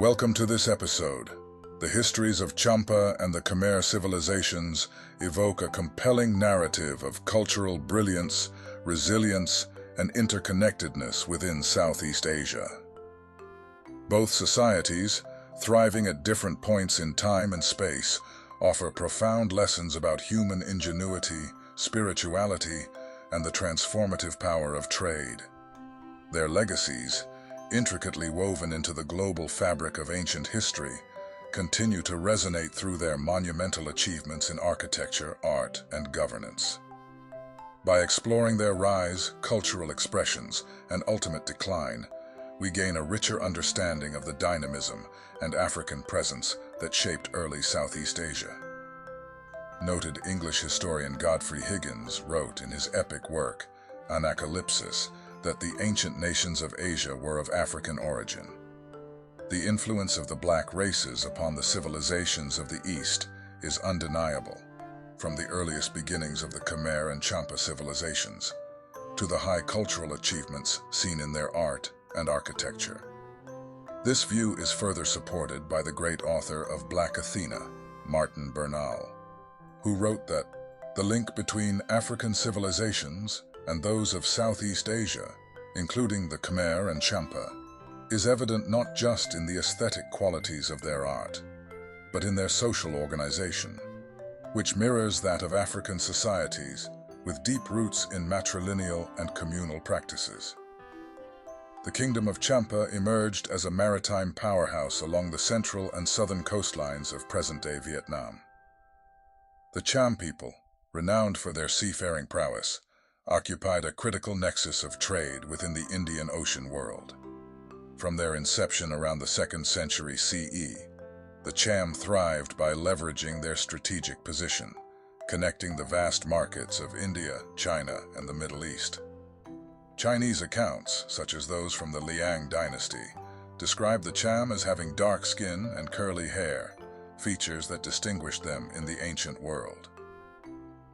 Welcome to this episode. The histories of Champa and the Khmer civilizations evoke a compelling narrative of cultural brilliance, resilience, and interconnectedness within Southeast Asia. Both societies, thriving at different points in time and space, offer profound lessons about human ingenuity, spirituality, and the transformative power of trade. Their legacies, intricately woven into the global fabric of ancient history, continue to resonate through their monumental achievements in architecture, art, and governance. By exploring their rise, cultural expressions, and ultimate decline, we gain a richer understanding of the dynamism and African presence that shaped early Southeast Asia. Noted English historian Godfrey Higgins wrote in his epic work, Anacalypsis, that the ancient nations of Asia were of African origin. The influence of the black races upon the civilizations of the East is undeniable, from the earliest beginnings of the Khmer and Champa civilizations to the high cultural achievements seen in their art and architecture. This view is further supported by the great author of Black Athena, Martin Bernal, who wrote that the link between African civilizations and those of Southeast Asia, including the Khmer and Champa, is evident not just in the aesthetic qualities of their art, but in their social organization, which mirrors that of African societies with deep roots in matrilineal and communal practices. The Kingdom of Champa emerged as a maritime powerhouse along the central and southern coastlines of present-day Vietnam. The Cham people, renowned for their seafaring prowess, occupied a critical nexus of trade within the Indian Ocean world. From their inception around the 2nd century CE, the Cham thrived by leveraging their strategic position, connecting the vast markets of India, China, and the Middle East. Chinese accounts, such as those from the Liang dynasty, describe the Cham as having dark skin and curly hair, features that distinguished them in the ancient world.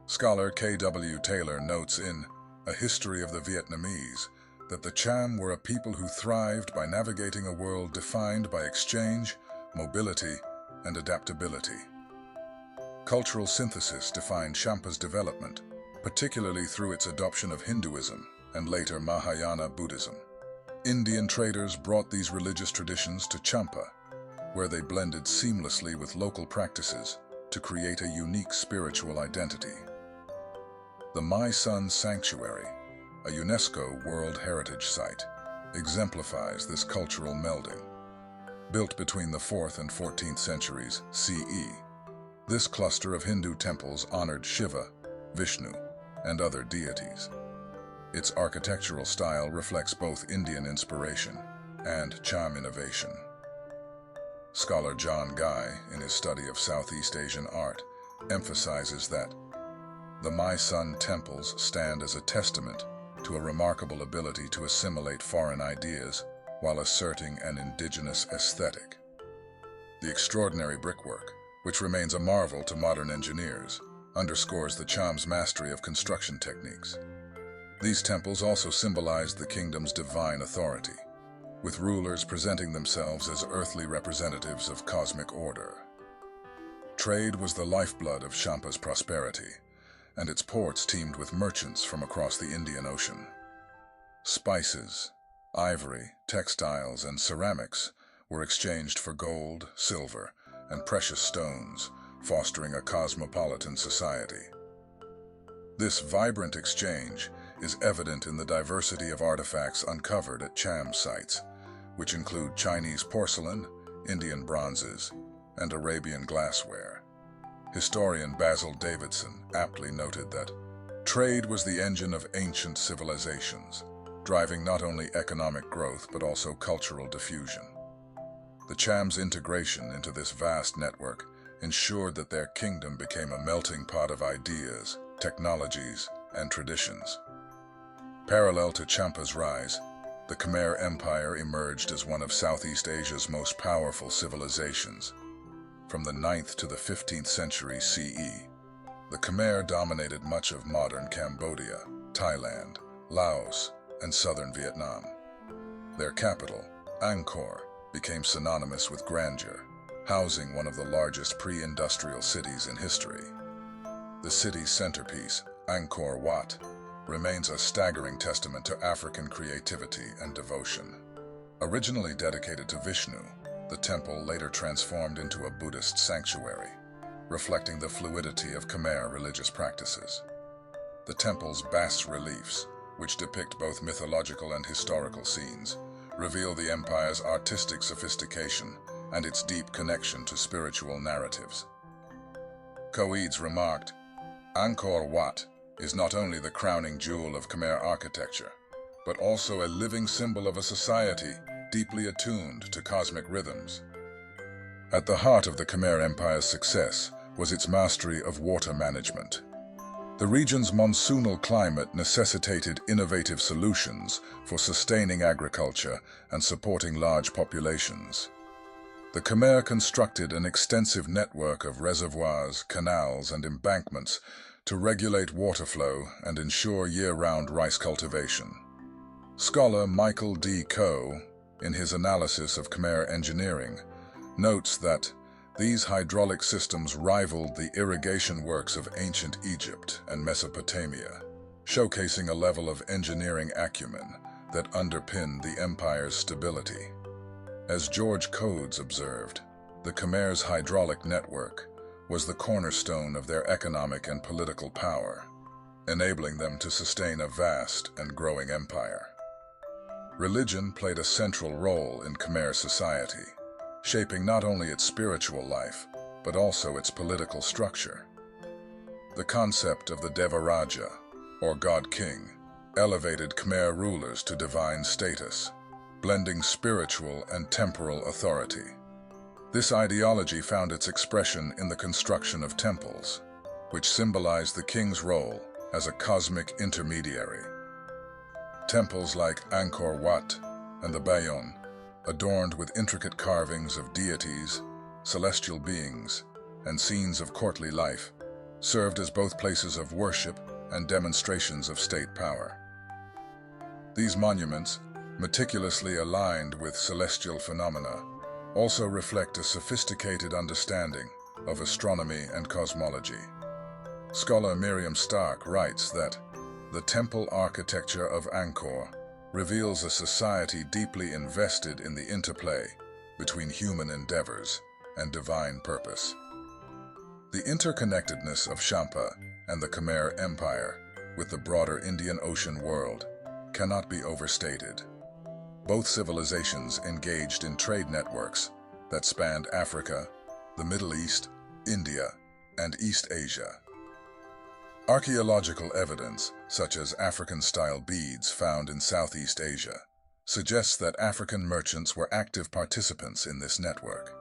Scholar K.W. Taylor notes in A History of the Vietnamese that the Cham were a people who thrived by navigating a world defined by exchange, mobility, and adaptability. Cultural synthesis defined Champa's development, particularly through its adoption of Hinduism and later Mahayana Buddhism. Indian traders brought these religious traditions to Champa, where they blended seamlessly with local practices to create a unique spiritual identity. The My Sun Sanctuary, a UNESCO World Heritage Site, exemplifies this cultural melding. Built between the 4th and 14th centuries CE, this cluster of Hindu temples honored Shiva, Vishnu, and other deities. Its architectural style reflects both Indian inspiration and Cham innovation. Scholar John Guy, in his study of Southeast Asian art, emphasizes that the My Sun temples stand as a testament to a remarkable ability to assimilate foreign ideas while asserting an indigenous aesthetic. The extraordinary brickwork, which remains a marvel to modern engineers, underscores the Cham's mastery of construction techniques. These temples also symbolized the kingdom's divine authority, with rulers presenting themselves as earthly representatives of cosmic order. Trade was the lifeblood of Champa's prosperity, and its ports teemed with merchants from across the Indian Ocean. Spices, ivory, textiles, and ceramics were exchanged for gold, silver, and precious stones, fostering a cosmopolitan society. This vibrant exchange is evident in the diversity of artifacts uncovered at Cham sites, which include Chinese porcelain, Indian bronzes, and Arabian glassware. Historian Basil Davidson aptly noted that trade was the engine of ancient civilizations, driving not only economic growth but also cultural diffusion. The Cham's integration into this vast network ensured that their kingdom became a melting pot of ideas, technologies, and traditions. Parallel to Champa's rise, the Khmer Empire emerged as one of Southeast Asia's most powerful civilizations. From the 9th to the 15th century CE, the Khmer dominated much of modern Cambodia, Thailand, Laos, and southern Vietnam. Their capital, Angkor, became synonymous with grandeur, housing one of the largest pre-industrial cities in history. The city's centerpiece, Angkor Wat, remains a staggering testament to African creativity and devotion. Originally dedicated to Vishnu, the temple later transformed into a Buddhist sanctuary, reflecting the fluidity of Khmer religious practices. The temple's bas-reliefs, which depict both mythological and historical scenes, reveal the empire's artistic sophistication and its deep connection to spiritual narratives. Coedes remarked, "Angkor Wat is not only the crowning jewel of Khmer architecture, but also a living symbol of a society deeply attuned to cosmic rhythms." At the heart of the Khmer Empire's success was its mastery of water management. The region's monsoonal climate necessitated innovative solutions for sustaining agriculture and supporting large populations. The Khmer constructed an extensive network of reservoirs, canals, and embankments to regulate water flow and ensure year-round rice cultivation. Scholar Michael D. Coe, in his analysis of Khmer engineering, notes that these hydraulic systems rivaled the irrigation works of ancient Egypt and Mesopotamia, showcasing a level of engineering acumen that underpinned the empire's stability. As George Coates observed, the Khmer's hydraulic network was the cornerstone of their economic and political power, enabling them to sustain a vast and growing empire. Religion played a central role in Khmer society, shaping not only its spiritual life, but also its political structure. The concept of the Devaraja, or God-King, elevated Khmer rulers to divine status, blending spiritual and temporal authority. This ideology found its expression in the construction of temples, which symbolized the king's role as a cosmic intermediary. Temples like Angkor Wat and the Bayon, adorned with intricate carvings of deities, celestial beings, and scenes of courtly life, served as both places of worship and demonstrations of state power. These monuments, meticulously aligned with celestial phenomena, also reflect a sophisticated understanding of astronomy and cosmology. Scholar Miriam Stark writes that the temple architecture of Angkor reveals a society deeply invested in the interplay between human endeavors and divine purpose. The interconnectedness of Champa and the Khmer Empire with the broader Indian Ocean world cannot be overstated. Both civilizations engaged in trade networks that spanned Africa, the Middle East, India, and East Asia. Archaeological evidence, such as African-style beads found in Southeast Asia, suggests that African merchants were active participants in this network.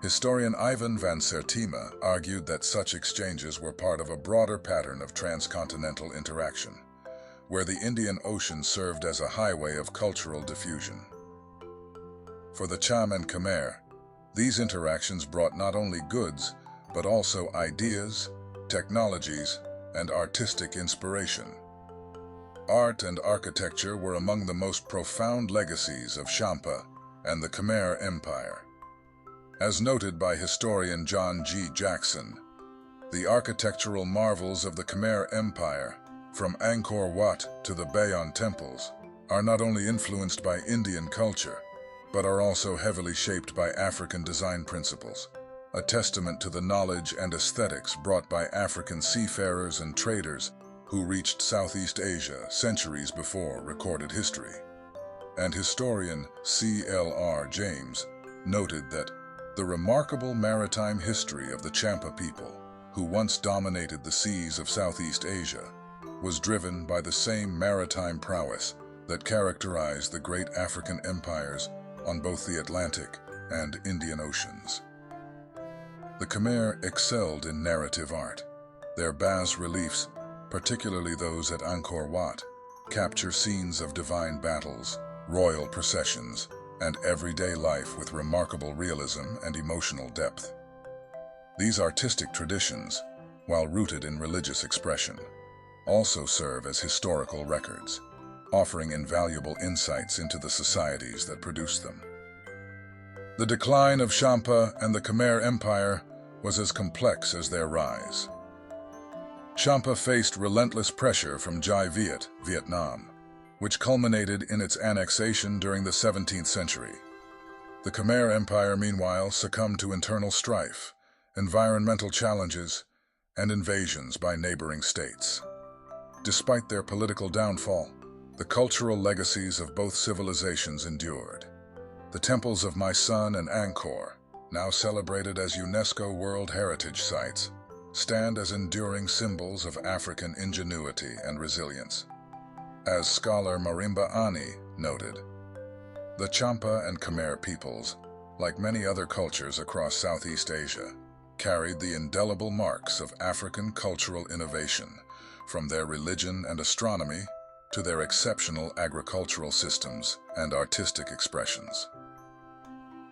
Historian Ivan van Sertima argued that such exchanges were part of a broader pattern of transcontinental interaction, where the Indian Ocean served as a highway of cultural diffusion. For the Cham and Khmer, these interactions brought not only goods, but also ideas, technologies, and artistic inspiration. Art and architecture were among the most profound legacies of Champa and the Khmer Empire. As noted by historian John G. Jackson, the architectural marvels of the Khmer Empire, from Angkor Wat to the Bayon temples, are not only influenced by Indian culture, but are also heavily shaped by African design principles, a testament to the knowledge and aesthetics brought by African seafarers and traders who reached Southeast Asia centuries before recorded history. And historian C.L.R. James noted that the remarkable maritime history of the Champa people, who once dominated the seas of Southeast Asia, was driven by the same maritime prowess that characterized the great African empires on both the Atlantic and Indian Oceans. The Khmer excelled in narrative art. Their bas-reliefs, particularly those at Angkor Wat, capture scenes of divine battles, royal processions, and everyday life with remarkable realism and emotional depth. These artistic traditions, while rooted in religious expression, also serve as historical records, offering invaluable insights into the societies that produced them. The decline of Champa and the Khmer Empire was as complex as their rise. Champa faced relentless pressure from Jai Viet, Vietnam, which culminated in its annexation during the 17th century. The Khmer Empire, meanwhile, succumbed to internal strife, environmental challenges, and invasions by neighboring states. Despite their political downfall, the cultural legacies of both civilizations endured. The temples of Mysun and Angkor, now celebrated as UNESCO World Heritage Sites, stand as enduring symbols of African ingenuity and resilience. As scholar Marimba Ani noted, the Champa and Khmer peoples, like many other cultures across Southeast Asia, carried the indelible marks of African cultural innovation, from their religion and astronomy to their exceptional agricultural systems and artistic expressions.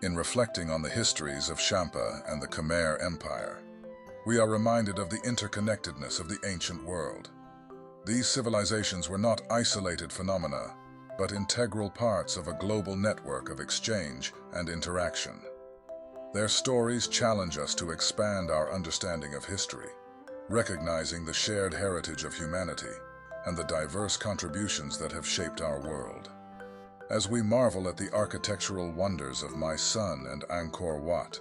In reflecting on the histories of Champa and the Khmer Empire, we are reminded of the interconnectedness of the ancient world. These civilizations were not isolated phenomena, but integral parts of a global network of exchange and interaction. Their stories challenge us to expand our understanding of history, recognizing the shared heritage of humanity and the diverse contributions that have shaped our world. As we marvel at the architectural wonders of Mysun and Angkor Wat,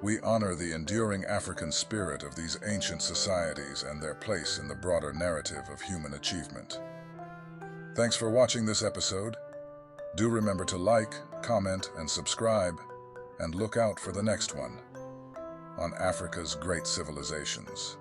we honor the enduring African spirit of these ancient societies and their place in the broader narrative of human achievement. Thanks for watching this episode. Do remember to like, comment, and subscribe, and look out for the next one on Africa's great civilizations.